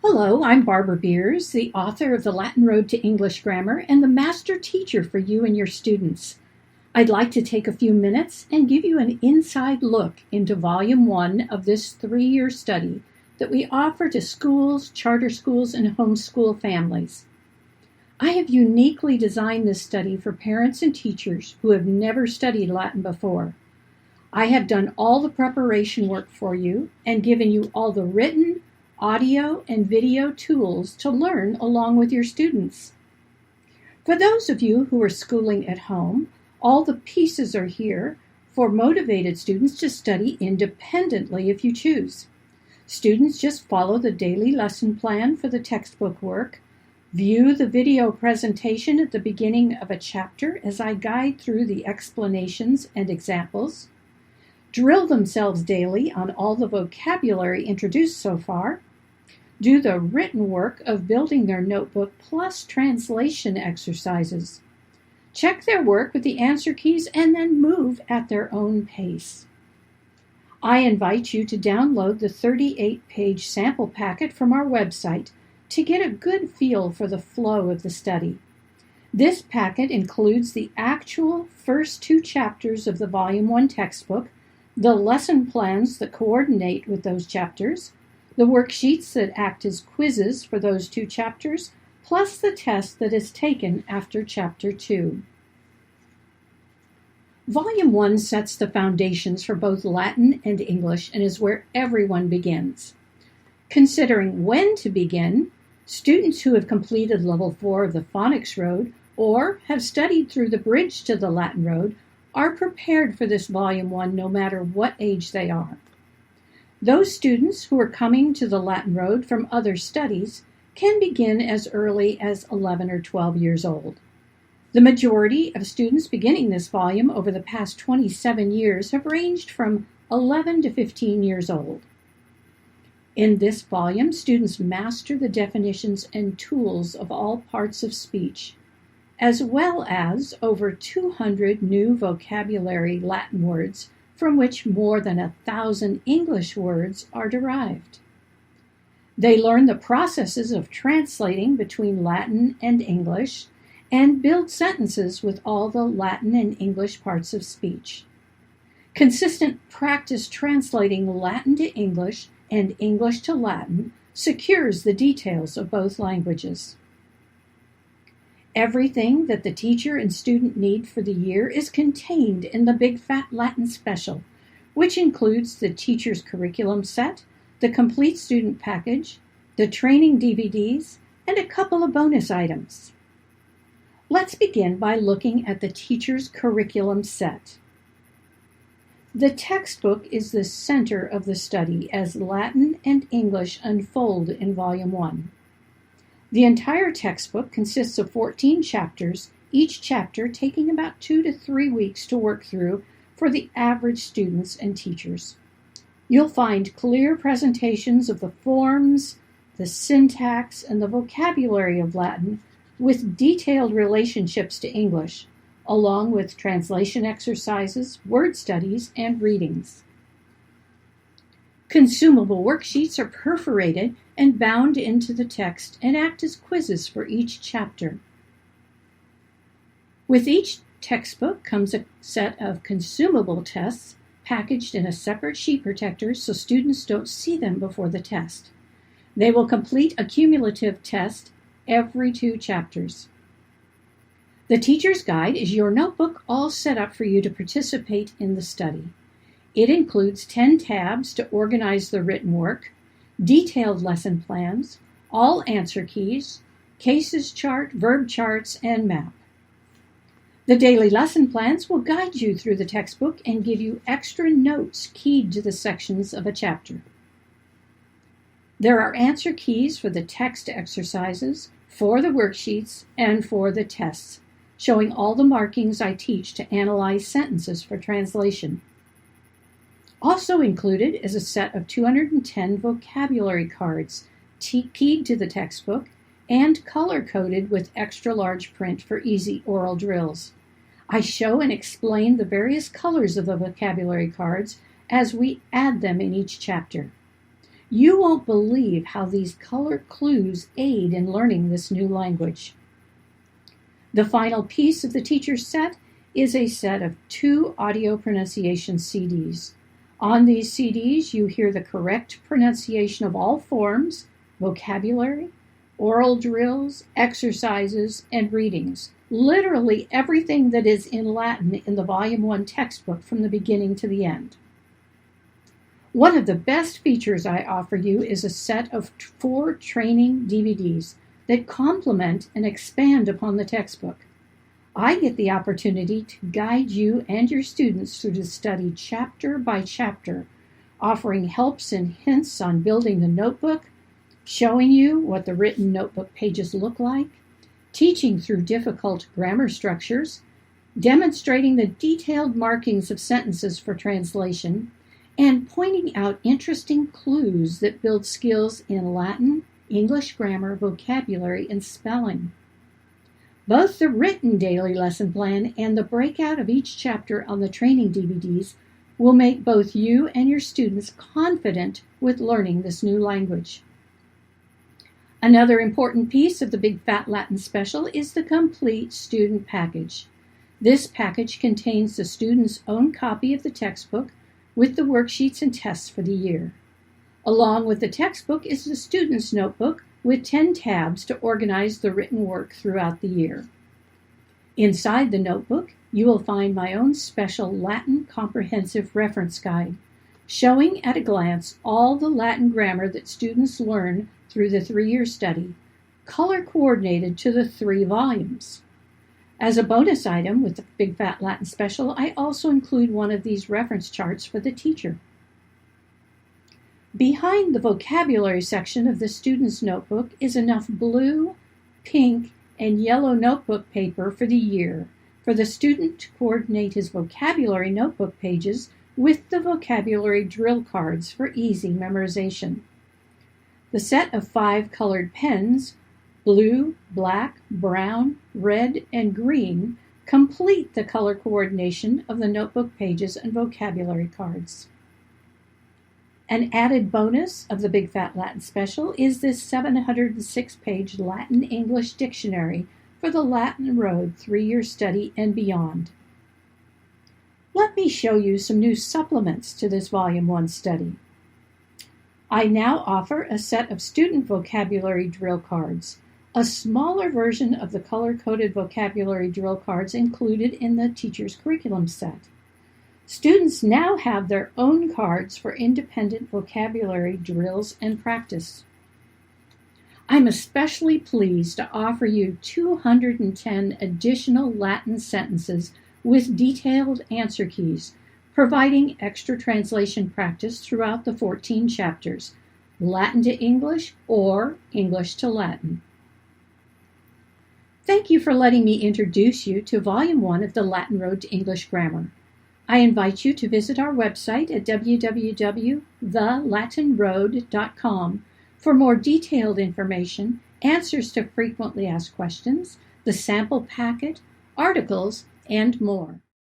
Hello, I'm Barbara Beers, the author of The Latin Road to English Grammar and the master teacher for you and your students. I'd like to take a few minutes and give you an inside look into Volume 1 of this 3-year study that we offer to schools, charter schools, and homeschool families. I have uniquely designed this study for parents and teachers who have never studied Latin before. I have done all the preparation work for you and given you all the written, audio, and video tools to learn along with your students. For those of you who are schooling at home, all the pieces are here for motivated students to study independently if you choose. Students just follow the daily lesson plan for the textbook work, view the video presentation at the beginning of a chapter as I guide through the explanations and examples, drill themselves daily on all the vocabulary introduced so far, do the written work of building their notebook plus translation exercises, check their work with the answer keys, and then move at their own pace. I invite you to download the 38-page sample packet from our website to get a good feel for the flow of the study. This packet includes the actual first 2 chapters of the Volume 1 textbook, the lesson plans that coordinate with those chapters, the worksheets that act as quizzes for those 2 chapters, plus the test that is taken after Chapter 2. Volume 1 sets the foundations for both Latin and English and is where everyone begins. Considering when to begin, students who have completed Level 4 of the Phonics Road or have studied through the Bridge to the Latin Road are prepared for this Volume 1 no matter what age they are. Those students who are coming to the Latin Road from other studies can begin as early as 11 or 12 years old. The majority of students beginning this volume over the past 27 years have ranged from 11 to 15 years old. In this volume, students master the definitions and tools of all parts of speech, as well as over 200 new vocabulary Latin words from which more than 1,000 English words are derived. They learn the processes of translating between Latin and English and build sentences with all the Latin and English parts of speech. Consistent practice translating Latin to English and English to Latin secures the details of both languages. Everything that the teacher and student need for the year is contained in the Big Fat Latin Special, which includes the teacher's curriculum set, the complete student package, the training DVDs, and a couple of bonus items. Let's begin by looking at the teacher's curriculum set. The textbook is the center of the study as Latin and English unfold in Volume 1. The entire textbook consists of 14 chapters, each chapter taking about 2 to 3 weeks to work through for the average students and teachers. You'll find clear presentations of the forms, the syntax, and the vocabulary of Latin with detailed relationships to English, along with translation exercises, word studies, and readings. Consumable worksheets are perforated and bound into the text and act as quizzes for each chapter. With each textbook comes a set of consumable tests packaged in a separate sheet protector so students don't see them before the test. They will complete a cumulative test every 2 chapters. The Teacher's Guide is your notebook all set up for you to participate in the study. It includes 10 tabs to organize the written work, detailed lesson plans, all answer keys, cases chart, verb charts, and map. The daily lesson plans will guide you through the textbook and give you extra notes keyed to the sections of a chapter. There are answer keys for the text exercises, for the worksheets, and for the tests, showing all the markings I teach to analyze sentences for translation. Also included is a set of 210 vocabulary cards keyed to the textbook and color-coded with extra-large print for easy oral drills. I show and explain the various colors of the vocabulary cards as we add them in each chapter. You won't believe how these color clues aid in learning this new language. The final piece of the teacher's set is a set of 2 audio pronunciation CDs. On these CDs, you hear the correct pronunciation of all forms, vocabulary, oral drills, exercises, and readings. Literally everything that is in Latin in the Volume 1 textbook from the beginning to the end. One of the best features I offer you is a set of 4 training DVDs that complement and expand upon the textbook. I get the opportunity to guide you and your students through the study chapter by chapter, offering helps and hints on building the notebook, showing you what the written notebook pages look like, teaching through difficult grammar structures, demonstrating the detailed markings of sentences for translation, and pointing out interesting clues that build skills in Latin, English grammar, vocabulary, and spelling. Both the written daily lesson plan and the breakout of each chapter on the training DVDs will make both you and your students confident with learning this new language. Another important piece of the Big Fat Latin Special is the complete student package. This package contains the student's own copy of the textbook with the worksheets and tests for the year. Along with the textbook is the student's notebook with 10 tabs to organize the written work throughout the year. Inside the notebook, you will find my own special Latin comprehensive reference guide, showing at a glance all the Latin grammar that students learn through the 3-year study, color-coordinated to the 3 volumes. As a bonus item with the Big Fat Latin Special, I also include one of these reference charts for the teacher. Behind the vocabulary section of the student's notebook is enough blue, pink, and yellow notebook paper for the year for the student to coordinate his vocabulary notebook pages with the vocabulary drill cards for easy memorization. The set of 5 colored pens, blue, black, brown, red, and green, complete the color coordination of the notebook pages and vocabulary cards. An added bonus of the Big Fat Latin Special is this 706-page Latin-English dictionary for the Latin Road 3-year study and beyond. Let me show you some new supplements to this Volume 1 study. I now offer a set of student vocabulary drill cards, a smaller version of the color-coded vocabulary drill cards included in the teacher's curriculum set. Students now have their own cards for independent vocabulary drills and practice. I'm especially pleased to offer you 210 additional Latin sentences with detailed answer keys, providing extra translation practice throughout the 14 chapters, Latin to English or English to Latin. Thank you for letting me introduce you to Volume 1 of the Latin Road to English Grammar. I invite you to visit our website at www.thelatinroad.com for more detailed information, answers to frequently asked questions, the sample packet, articles, and more.